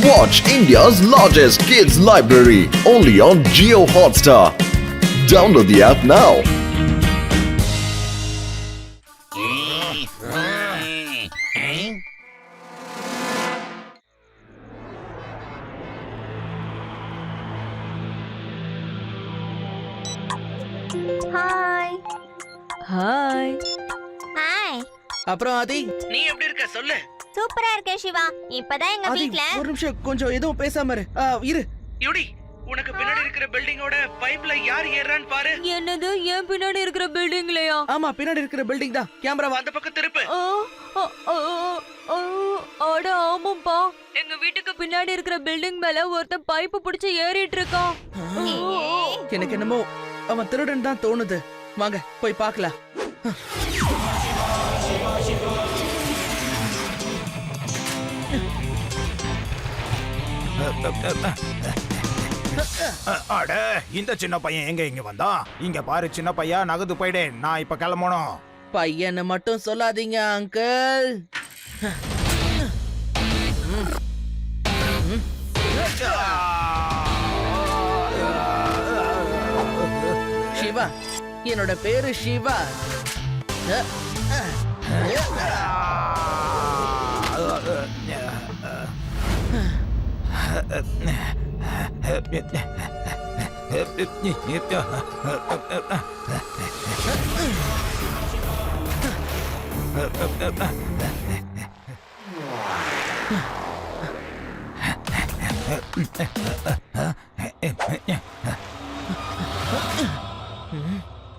Watch India's largest kids library only on Jio Hotstar. Download the app now. Hi hi. Hi அப்புறம் ஆதி, நீ எப்படி இருக்க சொல்லு. சூப்பரா இருக்கே சிவா. இப்பதான் எங்க ஆதி வீட்ல ஒரு நிமிஷம் கொஞ்சம் எதுவும் பேசாம இரு. இரு. யுடி, உனக்கு பின்னாடி இருக்கிற பில்டிங்கோட பைப்ல யார் ஏறான்னு பாரு. என்னது என் பின்னாடி இருக்கிற பில்டிங்லயா? ஆமா, பின்னாடி இருக்கிற பில்டிங் தான். கேமராவை அந்த பக்கம் திருப்பு. அட ஆமாப்பா, எங்க வீட்டுக்கு பின்னாடி இருக்கிற பில்டிங் மேல ஒருத்தன் பைப்பு பிடிச்சு ஏறிட்டு இருக்கான். எனக்கு என்னமோ அவன் திருடன் தான் தோணுது. வாங்க போய் பார்க்கலாம். அட, இந்த சின்ன பையன் எங்க இங்க வந்தான்? இங்க பாரு சின்ன பையன், நகது போயிடு. நான் இப்ப கிளம்பணும். பையனை மட்டும் சொல்லாதீங்க அங்கிள். சிவா, என்னோட பேரு சிவா.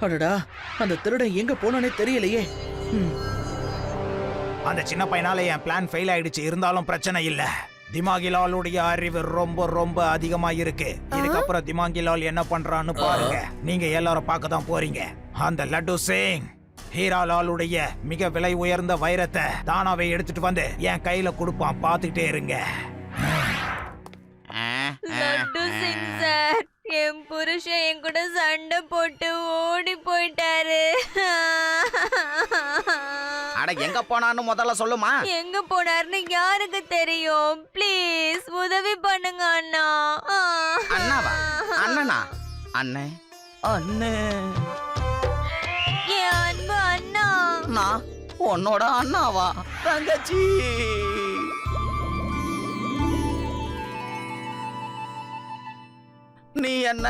அடடா, அந்த திருடன் எங்க போனானே தெரியலையே. அந்த சின்ன பையனால என் பிளான் ஃபெயில் ஆயிடுச்சு. இருந்தாலும் பிரச்சனை இல்ல. திமாகிலாலுடைய அறிவு ரொம்ப ரொம்ப அதிகமா இருக்கு. இதுக்கப்புறம் திமாகிலால் என்ன பண்றான்னு பாருங்க. நீங்க எல்லாரும் பார்க்க தான் போறீங்க. அந்த லட்டு சிங் ஹீராலாலுடைய மிக விலை உயர்ந்த வைரத்தை தானாவே எடுத்துட்டு வந்து என் கையில கொடுப்பான். பாத்துக்கிட்டே இருங்க. லட்டு சிங் சார், என் புருஷன் என் கூட சண்டை போட்டு ஓடி போயிட்டாரு. அட, எங்க போனான்னு முதல்ல சொல்லுமா. எங்க போனாருன்னு யாருக்கு தெரியும்? ப்ளீஸ் உதவி பண்ணுங்க அண்ணா. அண்ணாவா? அண்ணனா? அண்ணே அண்ணே, என் அன்பு அண்ணா. நான் உன்னோட அண்ணாவா? தங்கச்சி, நீ என்ன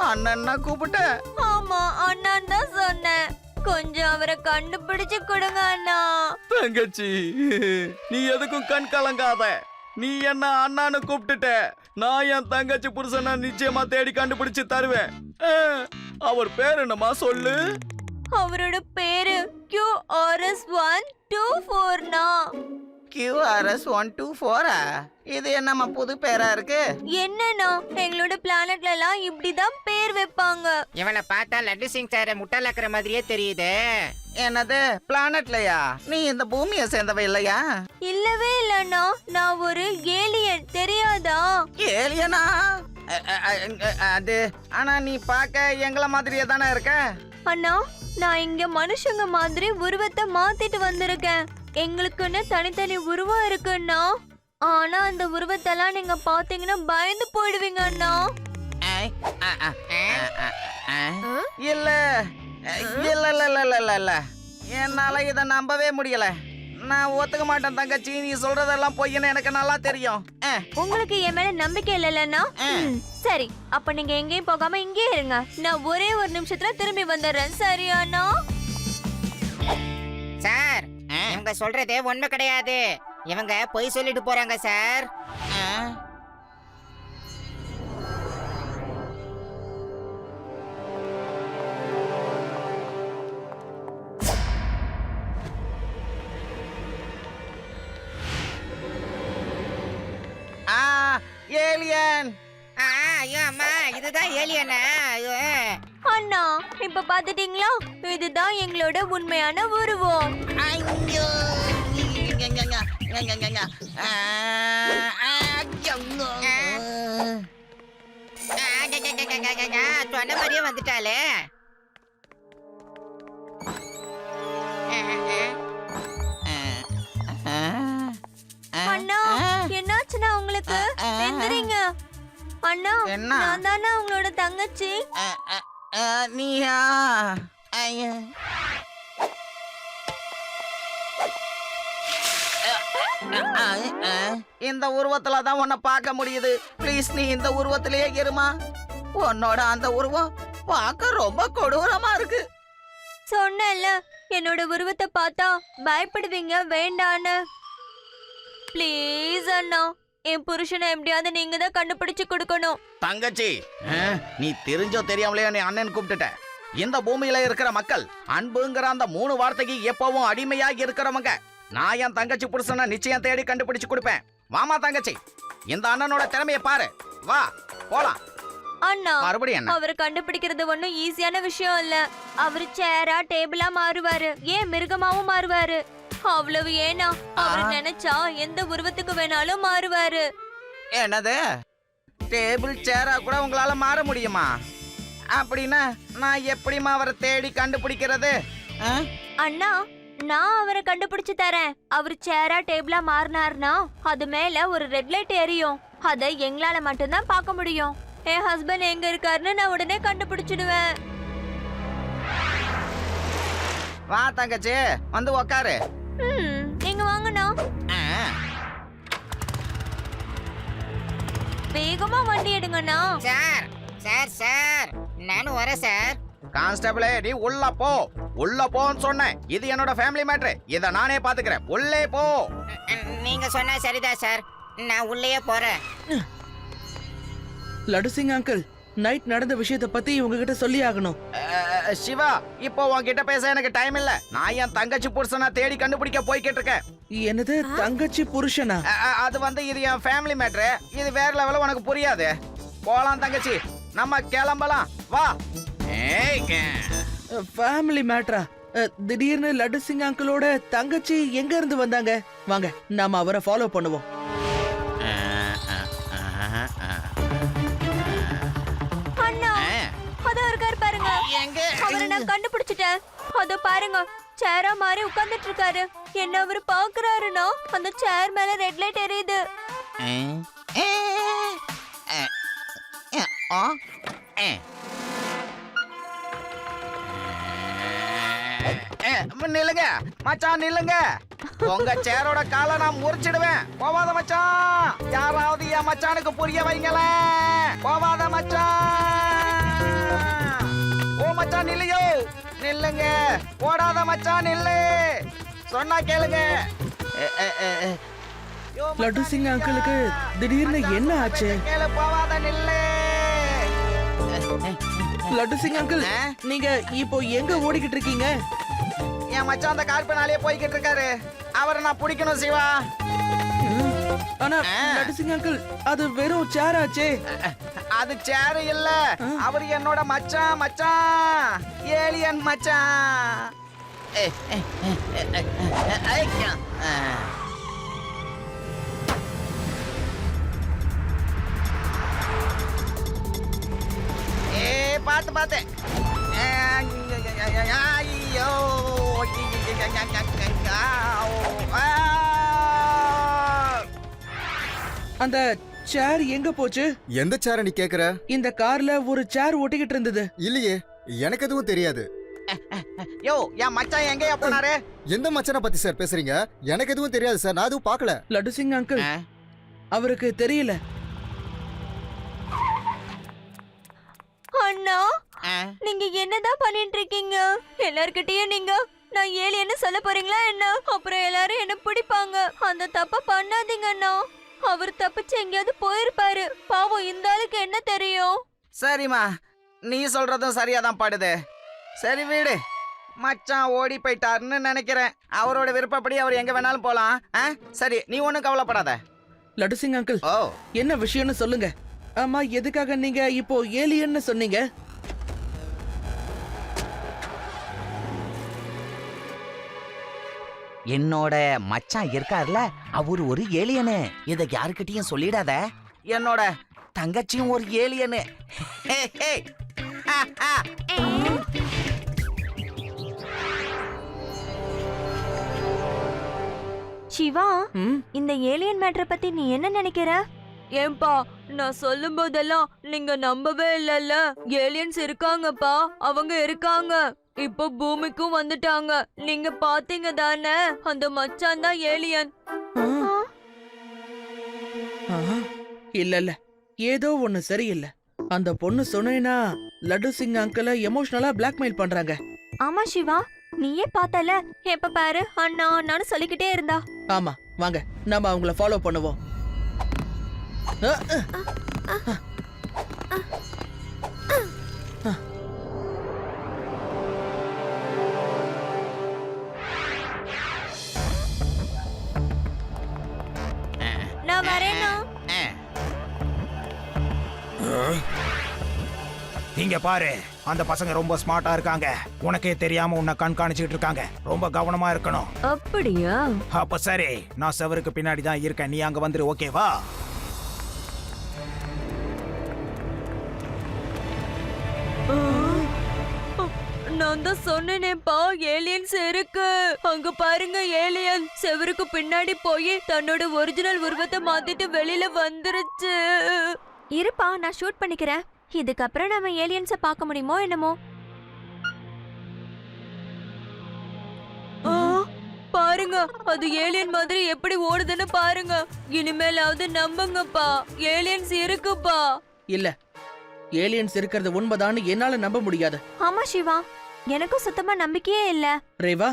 அண்ணன்னா கூப்பிட்ட? ஆமா, அண்ணான் தான் சொன்னேன். கொஞ்சம் அவரை கண்டுபிடிச்சு கொடுங்க அண்ணா. தங்கச்சி, நீ எதுக்கும் கண் கலங்காத. நீ என்ன அண்ணான்னு கூப்பிட்டுட்ட. நான் என் தங்கச்சி புருஷனை நிச்சயமா தேடி கண்டுபிடிச்சு தருவேன். அவர் பேர் என்னமா சொல்லு? அவரோட பேரு QRS124னா. QRS124? இது என்னம்மா புது பேரா இருக்கு? என்னன்னா, எங்களோட பிளானட்ல எல்லாம் இப்படிதான் பேர் வைப்பாங்க. இவனை பார்த்தா லட்டு சிங் சார முட்டாளாக்குற மாதிரியே தெரியுது. என்னது, பிளானட்லயா? நீ இந்த பூமியை சேர்ந்தவ இல்லையா? இல்லவே இல்லண்ணா, நான் ஒரு ஏலியன், தெரியாதா? ஏலியனா? அது ஆனா நீ பார்க்க எங்கள மாதிரியே தானே இருக்க. அண்ணா, நான் இங்க மனுஷங்க மாதிரி உருவத்தை மாத்திட்டு வந்திருக்கேன். எங்களுக்குன்னு தனித்தனி உருவம் இருக்குண்ணா. ஆனா அந்த உருவத்தெல்லாம் நீங்க பாத்தீங்கன்னா பயந்து போயிடுவீங்க அண்ணா. இல்ல இல்ல இல்ல இல்ல இல்ல இல்ல, என்னால இத நம்பவே முடியல. நான் ஒத்துக்க மாட்டேன் தங்கச்சி. நீ சொல்றதெல்லாம் பொய்ன்னு எனக்கு நல்லா தெரியும். உங்களுக்கு என் மேல நம்பிக்கை இல்லைன்னா சரி, அப்ப நீங்க எங்கேயும் போகாம இங்கே இருங்க. நான் ஒரே ஒரு நிமிஷத்துல திரும்பி வந்துடுறேன். சரியாண்ணா? சார், இவங்க சொல்றதே உண்மை கிடையாது. இவங்க பொய் சொல்லிட்டு போறாங்க சார். ஏலியன். ஐயோ அம்மா, இதுதான் ஏலியனா? அண்ணா, இப்ப பாத்துட்டீங்களா? இதுதான் எங்களோட உண்மையான உருவம். ஐயோ, சொன்ன மாதிரியே வந்துட்டாலே. அண்ணா, என்னாச்சுன்னா உங்களுக்கு? அண்ணா என்ன? நான் தானே உங்களோட தங்கச்சி. நீயா? ஐயா. இந்த உருவத்துல தான் உன்னை பார்க்க முடியுது. ப்ளீஸ் நீ இந்த உருவத்திலேயே இருமா. உன்னோட அந்த உருவம் பார்க்க ரொம்ப கொடூரமா இருக்கு. சொன்னேன்ல என்னோட உருவத்தை பார்த்தா பயப்படுவீங்க வேண்டான்னு. ப்ளீஸ் அண்ணா, என் புருஷனை எப்படியாவது நீங்க தான் கண்டுபிடிச்சு கொடுக்கணும். தங்கச்சி, நீ தெரிஞ்சோ தெரியாமலையோ நீ அண்ணன் கூப்பிட்டுட்ட. இந்த பூமியில இருக்கிற மக்கள் அன்புங்கிற அந்த 3 வார்த்தைக்கு எப்பவும் அடிமையாகி இருக்கிறவங்க. நான் என் தங்கச்சி புருஷனை நிச்சயம் தேடி கண்டுபிடிச்சு கொடுப்பேன். வாமா தங்கச்சி, இந்த அண்ணனோட திறமையை பாரு. வா போலாம். அண்ணா, மறுபடியும் என்ன? அவரை கண்டுபிடிக்கிறது ஒண்ணும் ஈஸியான விஷயம் இல்ல. அவரு சேரா டேபிளா மாறுவாரு, ஏன் மிருகமாவும் மாறுவாரு. அவ்வளவு ஏனா அவரு நினைச்சா எந்த உருவத்துக்கு வேணாலும் மாறுவாரு. என்னது? டேபிள் சேரா கூட உங்களால மாற முடியுமா? அப்படின்னா நான் எப்படிமா அவரை தேடி கண்டுபிடிக்கிறது? அண்ணா, நான் அவரை கண்டுபிடிச்சு தரேன். அவரு சேரா டேபிளா மாறினார்னா அது மேல ஒரு ரெட் லைட் எரியும். அதை எங்களால மட்டும்தான் பார்க்க முடியும். என் ஹஸ்பண்ட் எங்க இருக்காருன்னு நான் உடனே கண்டுபிடிச்சிடுவேன். வா தங்கச்சி, வந்து உக்காரு. நீங்க வாங்கண்ணா. வேகமா வண்டி எடுங்கண்ணா. சார் சார் சார், நானும் வரேன் சார். கான்ஸ்டபிளே, நீ உள்ள போ. உள்ள போன்னு சொன்னேன். இது என்னோட ஃபேமிலி மேட்டர். இத நானே பாத்துக்கிறேன். உள்ளே போ. நீங்க சொன்னா சரிதான் சார். நான் உள்ளே போறேன். லட்டு சிங் அங்கிள், நைட் நடந்த விஷயத்தை பத்தி உங்ககிட்ட சொல்லி ஆகணும். சிவா, இப்போ உன்கிட்ட பேச எனக்கு டைம் இல்ல. நான் என் தங்கச்சி புருஷனை தேடி கண்டுபிடிக்க போய்கிட்டு இருக்கேன். என்னது தங்கச்சி புருஷனா? அது வந்து இது என் ஃபேமிலி மேட்டர். இது வேற லெவல்ல உனக்கு புரியாது. போலாம் தங்கச்சி, நம்ம கிளம்பலாம். வா. ஃபேமிலி மேட்டரா? திடீர்னு லட்டு சிங் அங்கிளோட தங்கச்சி எங்க இருந்து வந்தாங்க? வாங்க நாம அவரை ஃபாலோ பண்ணுவோம். அண்ணா, அதோ இருக்காரு பாருங்க. அவரை நான் கண்டுபிடிச்சிட்டேன். அதோ பாருங்க, சேரா மாதிரி உட்கார்ந்துட்டு இருக்காரு. என்ன அவரு பாக்குறாருன்னா அந்த சேர் மேல ரெட் லைட் எரியுது. நில்லுங்க மச்சான், நில்லுங்க. உங்க சேரோட காலை நான் முறிச்சிடுவேன். போவாத மச்சான். யாராவது என் மச்சானுக்கு புரிய வைங்களேன். போவாத மச்சான். ஓ மச்சான் நில்லையோ. நில்லுங்க. ஓடாத மச்சான் நில்லு. சொன்னா கேளுங்க. லட்டு சிங் அங்கிளுக்கு திடீர்னு என்ன ஆச்சு? கேளு, போவாத நில்லு. லட்டு சிங் அங்கிள், நீங்க இப்போ எங்க ஓடிக்கிட்டு இருக்கீங்க? என் மச்சான் அந்த கார்பனாலே போய்கிட்டு இருக்காரு. அவரை நான் பிடிக்கணும் சிவா. ஆனா லட்டு சிங் அங்கிள், அது வெறும் சேர் ஆச்சே. அது சேரு இல்ல, அவர் என்னோட மச்சான். மச்சான், ஏலியன் மச்சான். பாத்து பாத்து. ஐயோ, அந்த சேர் எங்க போச்சு? எந்த சேர நீ கேக்குற? இந்த கார்ல ஒரு சேர் ஒட்டிக்கிட்டு இருந்தது. இல்லையே, எனக்கு எதுவும் தெரியாது. யோ, என் மச்சான் எங்கயா போனாரு? எந்த மச்சனை பத்தி சார் பேசுறீங்க? எனக்கு எதுவும் தெரியாது சார், நான் எதுவும் பார்க்கல. லட்டு சிங் அங்கிள், அவருக்கு தெரியல. அண்ணா, நீங்க என்னதான் பண்ணிட்டு இருக்கீங்க? எல்லார்கிட்டயும் நீங்க நான் ஏலியன்னு சொல்ல போறீங்களா என்ன? அப்புறம் எல்லாரும் என்ன பிடிப்பாங்க. அந்த தப்ப பண்ணாதீங்க அண்ணா. அவர் தப்பிச்சு எங்கேயாவது போயிருப்பாரு. பாவம், இந்த ஆளுக்கு என்ன தெரியும்? சரிம்மா, நீ சொல்றதும் சரியாதான் பாடுது. சரி வீடு. மச்சான் ஓடி போயிட்டாருன்னு நினைக்கிறேன். அவரோட விருப்பப்படி அவர் எங்க வேணாலும் போலாம். சரி, நீ ஒண்ணும் கவலைப்படாத. லட்டு சிங் அங்கிள், ஓ, என்ன விஷயம்னு சொல்லுங்க. ஆமா, எதுக்காக நீங்க இப்போ ஏலியன்னு சொன்னீங்க? என்னோட மச்சான் இருக்கார்ல, அவர் ஒரு ஏலியனு. இத யாருக்கிட்டயும் சொல்லிடாத. என்னோட தங்கச்சியும் ஒரு ஏலியனு. சிவா, இந்த ஏலியன் மேட்டரை பத்தி நீ என்ன நினைக்கிற? ஏன்பா நான் சொல்லும் போதெல்லாம் நீங்க நம்பவே இல்லல்ல. ஏலியன்ஸ் இருக்காங்கப்பா, அவங்க இருக்காங்க. இப்போ பூமிக்கும் வந்துட்டாங்க. நீங்க பாத்தீங்க தானே, அந்த மச்சான் தான் ஏலியன். இல்ல இல்ல, ஏதோ ஒண்ணு சரியில்லை. அந்த பொண்ணு சொன்னேனா லட்டு சிங் அங்கிள எமோஷனலா பிளாக்மெயில் பண்றாங்க. ஆமா சிவா, நீயே பார்த்தல, எப்ப பாரு அண்ணா அண்ணான்னு சொல்லிக்கிட்டே இருந்தா. ஆமா, வாங்க நம்ம அவங்கள ஃபாலோ பண்ணுவோம். நான் வரேனா? இங்க பாரு, அந்த பசங்க ரொம்ப ஸ்மார்ட்டா இருக்காங்க. உனக்கே தெரியாம உன்னை கண்காணிச்சுட்டு இருக்காங்க. ரொம்ப கவனமா இருக்கணும். அப்படியா? அப்ப சரி, நான் செவருக்கு பின்னாடி தான் இருக்கேன். நீ அங்க வந்துரு, ஓகேவா? நான் தான் சொன்னேனேப்பா, ஏலியன்ஸ் இருக்கு. அங்க பாருங்க, ஏலியன் செவருக்கு பின்னாடி போய் தன்னோட ஒரிஜினல் உருவத்தை மாத்திட்டு வெளியில வந்துருச்சு. இருப்பா, நான் ஷூட் பண்ணிக்கிறேன். இதுக்கப்புறம் நம்ம ஏலியன்ஸ பார்க்க முடியுமோ என்னமோ. பாருங்க, அது ஏலியன் மாதிரி எப்படி ஓடுதுன்னு பாருங்க. இனிமேலாவது நம்புங்கப்பா, ஏலியன்ஸ் இருக்குப்பா. இல்ல, ஏலியன்ஸ் இருக்கிறது உண்மைதான்னு என்னால நம்ப முடியாது. ஆமா சிவா, எனக்கும் சுத்தமா நம்பிக்கையே இல்ல. ரேவா,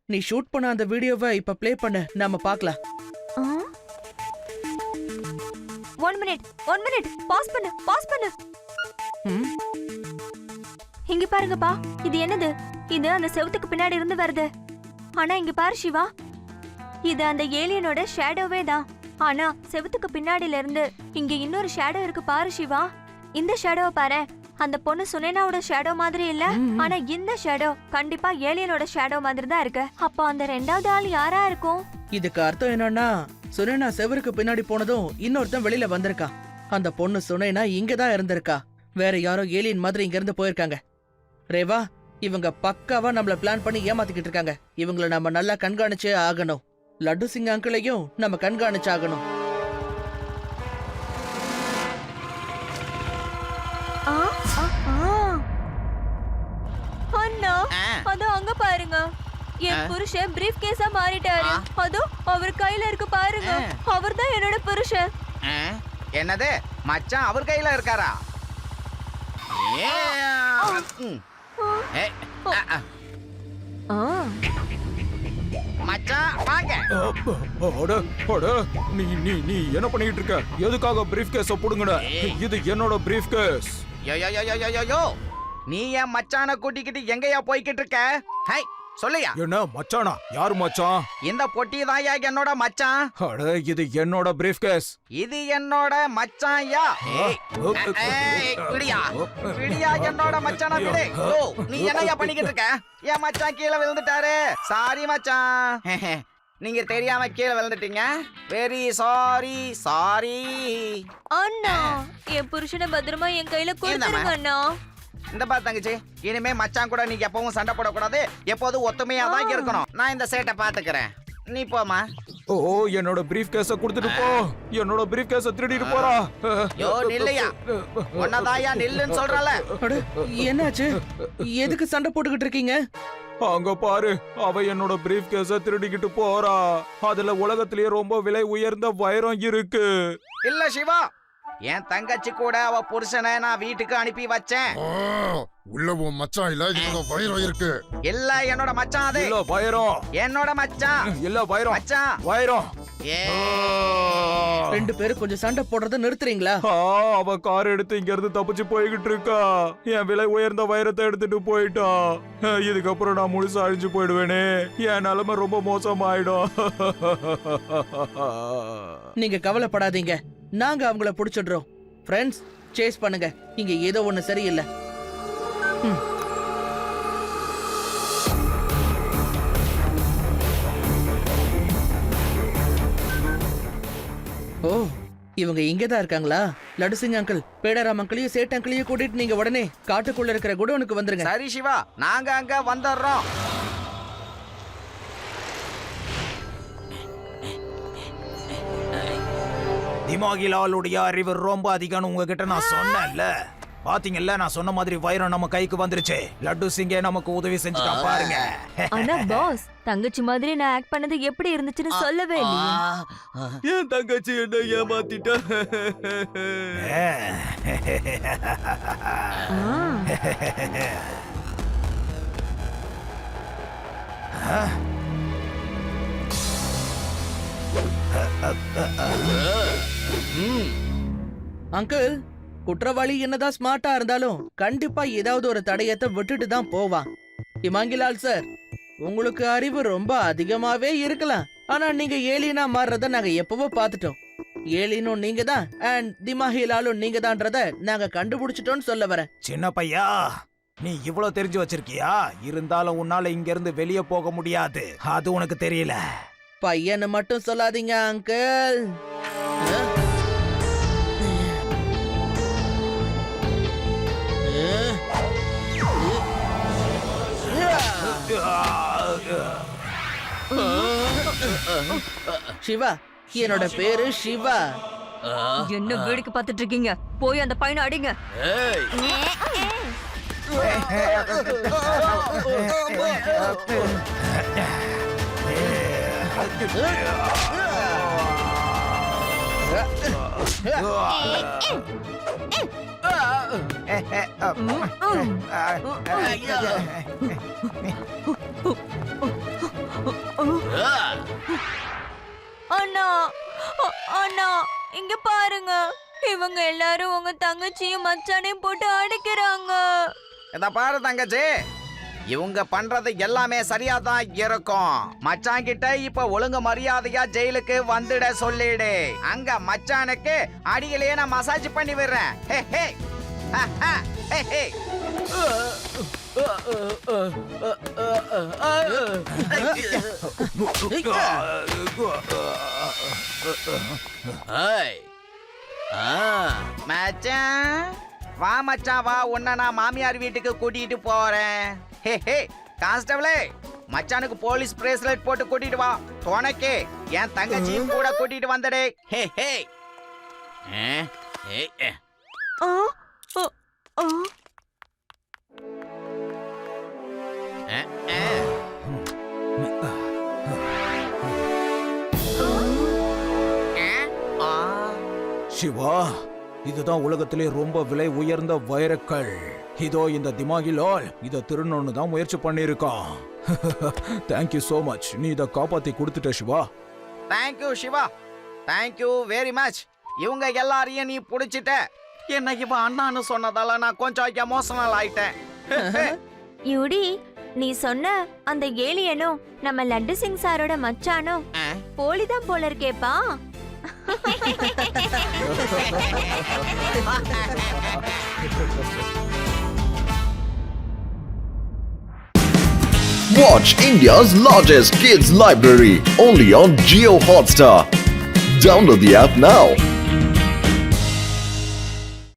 நீ ஷூட் பண்ண அந்த வீடியோவை இப்ப ப்ளே பண்ணு, நாம பார்க்கலாம். 1 மினிட், பாஸ் பண்ணு. இங்க பாருங்கப்பா, இது என்னது? இது அந்த செவுத்துக்கு பின்னாடி இருந்து வருது. ஆனா இங்க பாரு சிவா, இது அந்த ஏலியனோட ஷேடோவே தான். ஆனா செவுத்துக்கு பின்னாடில இருந்து இங்க இன்னொரு ஷேடோ இருக்கு பாரு சிவா. இந்த ஷேடோவை பாரு, அந்த பொண்ணு சுனேனாவோட ஷேடோ மாதிரி இல்ல. ஆனா இந்த ஷேடோ கண்டிப்பா ஏலியனோட ஷேடோ மாதிரி தான் இருக்கு. அப்போ அந்த ரெண்டாவது ஆள் யாரா இருக்கும்? இதுக்கு அர்த்தம் என்னன்னா, சுனேனா செவருக்கு பின்னாடி போனதும் இன்னொருத்தன் வெளியில வந்திருக்கா. அந்த பொண்ணு சுனேனா இங்கதான் இருந்திருக்கா. வேற யாரோ ஏலியன் மாதிரி இங்க இருந்து போயிருக்காங்க. ரேவா, இவங்க பக்காவா நம்மள பிளான் பண்ணி ஏமாத்திக்கிட்டு இருக்காங்க. இவங்கள நம்ம நல்லா கண்காணிச்சே ஆகணும். லட்டு சிங் அங்கிளையும் நம்ம கண்காணிச்சு ஆகணும். அண்ணா, அதோ அங்க பாருங்க, என் புருஷன் பிரீஃப் கேஸா மாறிட்டாரு. அதோ அவர் கையில இருக்கு பாருங்க, அவர்தான் என்னோட புருஷன். என்னது மச்சான் அவர் கையில இருக்காரா? மச்சான் வாங்க. நீ என்ன பண்ணிட்டு இருக்க? எதுக்காக பிரீஃப் கேஸ புடுங்கட? இது என்னோட பிரீஃப் கேஸ். யோ, நீ என் மச்சான கூட்டிக்கிட்டு எங்கயா போய்கிட்டு இருக்க? ஹை, சொல்லையா? என்ன மச்சானா? யாரு மச்சான்? இந்த பொட்டி தான் என்னோட மச்சான். அட, இது என்னோட பிரீஃப் கேஸ். இது என்னோட மச்சான் யா. விடியா என்னோட மச்சான விடு. ஓ, நீ என்னையா பண்ணிக்கிட்டு இருக்க? என் மச்சான் கீழே விழுந்துட்டாரு. சாரி மச்சான், நீங்க தெரியாம கீழே விழுந்துட்டீங்க. Very sorry. அண்ணா, என் புருஷனை பத்திரமா என் கையில கொடுத்துருங்க அண்ணா. இந்த பாரு தங்கச்சி, இனிமே மச்சான் கூட நீங்க எப்பவும் சண்டை போடக்கூடாது. எப்போதும் ஒத்துமையா தான் இருக்கணும். நான் இந்த சேட்டை பாத்துக்கிறேன், நீ போமா. ஓ, என்னோட பிரீஃப் கேஸ கொடுத்துட்டு போ. என்னோட பிரீஃப் கேஸ திருடிட்டு போறா. யோ நில்லையா, ஒன்னதாயா நில்லுன்னு சொல்றல. அட, என்னாச்சு? எதுக்கு சண்டை போட்டுக்கிட்டு இருக்கீங்க? அங்க பாரு, அவ என்னோட பிரீஃப் கேஸ திருடிக்கிட்டு போறா. அதுல உலகத்திலேயே ரொம்ப விலை உயர்ந்த வைரம் இருக்கு. இல்ல சிவா, என் தங்கச்சி கூட அவ புருஷனை நான் வீட்டுக்கு அனுப்பி வச்சேன். உள்ள உன் மச்சான் இல்ல, இதுல வைரம் இருக்கு. இல்ல என்னோட மச்சான், அது இல்ல வைரம். என்னோட மச்சான். இல்ல வைரம். மச்சான் வைரம். ரெண்டு பேரும் கொஞ்சம் சண்டை போடுறத நிறுத்துறீங்களா? அவ கார் எடுத்து இங்க இருந்து தப்பிச்சு போய்கிட்டு இருக்கா. என் விலை உயர்ந்த வைரத்தை எடுத்துட்டு போயிட்டா. இதுக்கப்புறம் நான் முழுசா அழிஞ்சு போயிடுவேனே. என் நிலைமை ரொம்ப மோசமாயிடும். நீங்க கவலைப்படாதீங்க, நாங்க அவங்கள புடிச்சிடுறோம். ஃப்ரெண்ட்ஸ், சேஸ் பண்ணுங்க. இங்க ஏதோ ஒண்ணு சரியில்லை. ஓ, இவங்க இங்கதான் இருக்காங்களா? லட்டு சிங் அங்கிள், பேடராம் அங்கிளையும் சேட் அங்கிளையும் கூட்டிட்டு நீங்க உடனே காட்டுக்குள்ள இருக்கிற குடோனுக்கு வந்துருங்க. சரி சிவா, நாங்க அங்க வந்துடுறோம். திமாகிலாலுடைய அறிவு ரொம்ப அதிகம்னு உங்ககிட்ட நான் சொன்னேன்ல. பாத்தீங்கல்ல, நான் சொன்ன மாதிரி வைரம் நம்ம கைக்கு வந்துருச்சு. லட்டு சிங்கே நமக்கு உதவி செஞ்சுட்டா பாருங்க. ஆனா பாஸ், தங்கச்சி மாதிரி நான் ஆக்ட் பண்ணது எப்படி இருந்துச்சுன்னு சொல்லவே இல்லையே. என் தங்கச்சி என்ன ஏமாத்திட்டா. அங்கிள், குற்றவாளி என்னதான் ஸ்மார்ட்டா இருந்தாலும் கண்டிப்பா ஏதாவது ஒரு தடயத்தை விட்டுட்டு தான் போவான். திமாங்கிலால் சார், உங்களுக்கு அறிவு ரொம்ப அதிகமாவே இருக்கலாம். ஆனா நீங்க ஏலியனா மாறுறத நாங்க எப்பவோ பார்த்துட்டோம். ஏலியனும் நீங்க தான் அண்ட் திமாகிலாலும் நீங்க தான்றத நாங்க கண்டுபிடிச்சிட்டோம்னு சொல்ல வரேன். சின்ன பையா, நீ இவ்வளவு தெரிஞ்சு வச்சிருக்கியா? இருந்தாலும் உன்னால இங்க இருந்து வெளியே போக முடியாது. அது உனக்கு தெரியல. பையன்னு மட்டும் சொல்லாதீங்க அங்கிள். சிவா, என்னோட பேரு சிவா. என்ன வேடிக்கை பார்த்துட்டு இருக்கீங்க? போய் அந்த பையனை அடிங்க. அண்ணா, அண்ணா, இங்க பாருங்க. இவங்க எல்லாரும் உங்க தங்கச்சியும் மச்சானையும் போட்டு அடிக்கிறாங்க. இத பாரு தங்கச்சி, இவங்க பண்றது எல்லாமே சரியா தான் இருக்கும். மச்சான் கிட்ட இப்ப ஒழுங்கு மரியாதையா ஜெயிலுக்கு வந்துட சொல்லிடு. அங்க மச்சானுக்கு அடியிலேயே நான் மசாஜ் பண்ணி விடுறேன். ஹே ஹே ஹா, ஹா, ஹே ஹே. மச்சான் வா, மச்சான் வா, உன்னை நான் மாமியார் வீட்டுக்கு கூட்டிட்டு போறேன். ஹே ஹே கான்ஸ்டபிளே, மச்சானுக்கு போலீஸ் பிரேஸ்லெட் போட்டு கூட்டிட்டு வா. துணைக்கு என் தங்கச்சி கூட கூட்டிட்டு வந்துடு. ஹே ஹே. ஆ, ஆ, ஆ. சிவா, இதுதான் உலகத்திலே ரொம்ப விலை உயர்ந்த வைரக்கல். இதோ இந்த திமாகிலால் இதை திருடணும்னு தான் முயற்சி பண்ணியிருக்கான். Thank you so much. நீ இதை காப்பாத்தி கொடுத்துட்ட Shiva. Thank you Shiva, thank you very much. இவங்க எல்லாரையும் நீ புடிச்சிட்ட. என்ன இவன் அண்ணான்னு சொன்னதால நான் கொஞ்சம் எமோஷனல் ஆயிட்டேன். யூடி, நீ சொன்ன அந்த ஏலியனும் நம்ம லட்டு சிங் சாரோட மச்சானும் போலிதான் போல இருக்கேப்பா. Watch India's largest kids library only on Jio Hotstar. Download the app now.